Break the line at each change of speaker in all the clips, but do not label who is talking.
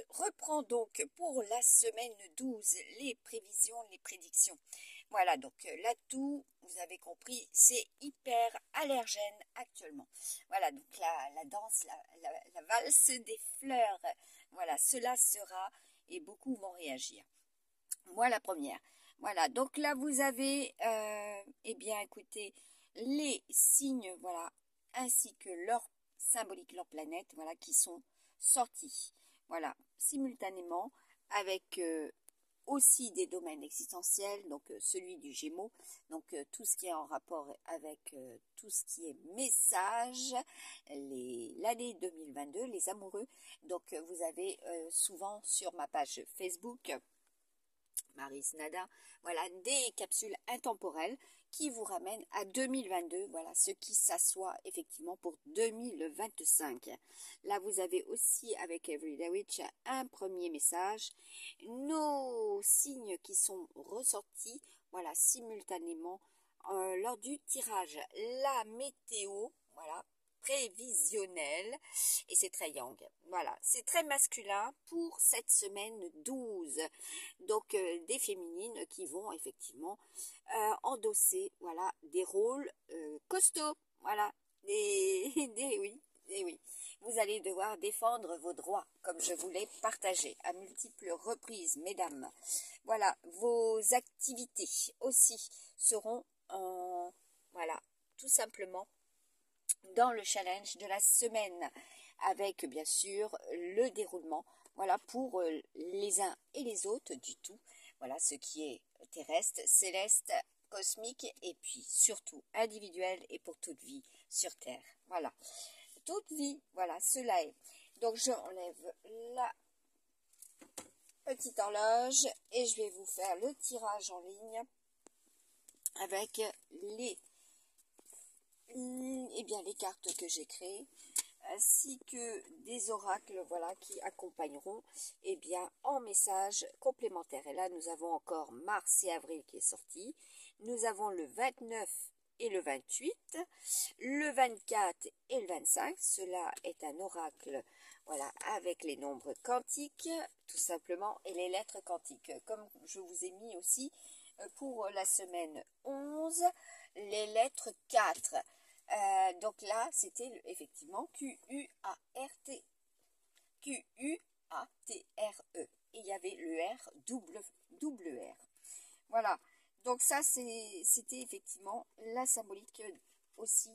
reprends donc pour la semaine 12 les prévisions, les prédictions. Voilà, donc l'atout, vous avez compris, c'est hyper allergène actuellement. Voilà, donc la danse, la valse des fleurs, voilà, cela sera, et beaucoup vont réagir. Moi, la première. Voilà, donc là, vous avez, eh bien, écoutez, les signes, voilà, ainsi que leur symbolique, leur planète, voilà, qui sont sortis, voilà, simultanément, avec aussi des domaines existentiels, donc celui du Gémeaux, donc tout ce qui est en rapport avec tout ce qui est message, l'année 2022, les amoureux. Donc vous avez souvent sur ma page Facebook, Maris Nada, voilà, des capsules intemporelles qui vous ramènent à 2022, voilà, ce qui s'assoit effectivement pour 2025. Là, vous avez aussi avec Everyday Witch un premier message, nos signes qui sont ressortis, voilà, simultanément lors du tirage, la météo, voilà, prévisionnelle, et c'est très yang. Voilà, c'est très masculin pour cette semaine 12. Donc des féminines qui vont effectivement endosser, voilà, des rôles costauds, voilà, oui, et oui. Vous allez devoir défendre vos droits, comme je vous l'ai partagé à multiples reprises, mesdames. Voilà, vos activités aussi seront voilà, tout simplement dans le challenge de la semaine, avec bien sûr le déroulement, voilà, pour les uns et les autres du tout, voilà, ce qui est terrestre, céleste, cosmique, et puis surtout individuel et pour toute vie sur Terre, voilà, toute vie, voilà, cela est. Donc je enlève la petite horloge et je vais vous faire le tirage en ligne avec les cartes que j'ai créées, ainsi que des oracles, voilà, qui accompagneront, en message complémentaire. Et là, nous avons encore Mars et Avril qui est sorti. Nous avons le 29 et le 28, le 24 et le 25. Cela est un oracle, voilà, avec les nombres quantiques, tout simplement, et les lettres quantiques. Comme je vous ai mis aussi pour la semaine 11, les lettres 4. Donc là, c'était effectivement Q-U-A-R-T, Q-U-A-T-R-E. Et il y avait le R, double R. Voilà. Donc ça, c'était effectivement la symbolique aussi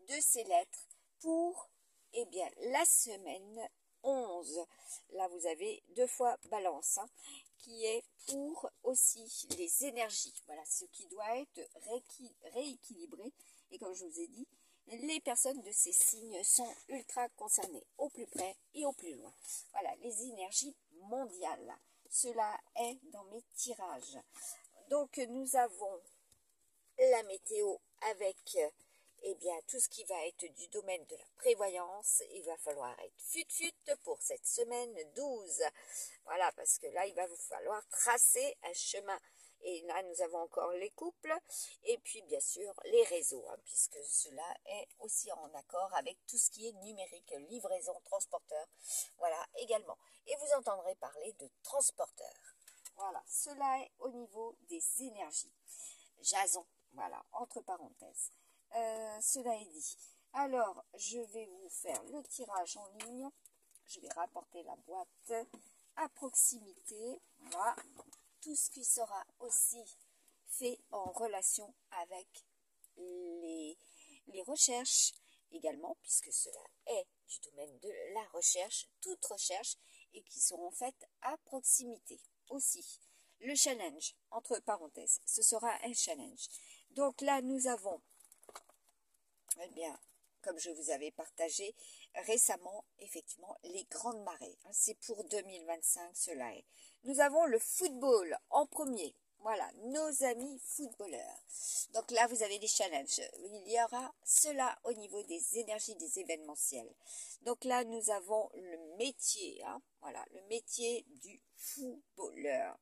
de ces lettres pour, la semaine 11. Là, vous avez 2 fois balance, hein, qui est pour aussi les énergies. Voilà, ce qui doit être rééquilibré. Et comme je vous ai dit, les personnes de ces signes sont ultra concernées, au plus près et au plus loin. Voilà, les énergies mondiales. Cela est dans mes tirages. Donc, nous avons la météo avec tout ce qui va être du domaine de la prévoyance. Il va falloir être fut pour cette semaine 12. Voilà, parce que là, il va vous falloir tracer un chemin. Et là, nous avons encore les couples et puis, bien sûr, les réseaux, hein, puisque cela est aussi en accord avec tout ce qui est numérique, livraison, transporteur, voilà, également. Et vous entendrez parler de transporteur. Voilà, cela est au niveau des énergies. Jason, voilà, entre parenthèses. Cela est dit. Alors, je vais vous faire le tirage en ligne. Je vais rapporter la boîte à proximité. Voilà. Tout ce qui sera aussi fait en relation avec les recherches également, puisque cela est du domaine de la recherche, toute recherche, et qui seront faites à proximité aussi. Le challenge, entre parenthèses, ce sera un challenge. Donc là, nous avons, comme je vous avais partagé récemment, effectivement, les grandes marées. C'est pour 2025, cela est. Nous avons le football en premier. Voilà, nos amis footballeurs. Donc là, vous avez des challenges. Il y aura cela au niveau des énergies des événementiels. Donc là, nous avons le métier, hein, voilà, le métier du footballeur.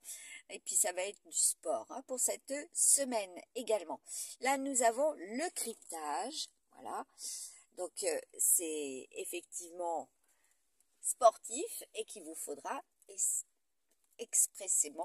Et puis, ça va être du sport, hein, pour cette semaine également. Là, nous avons le cryptage, voilà. Donc, c'est effectivement sportif et qu'il vous faudra expressément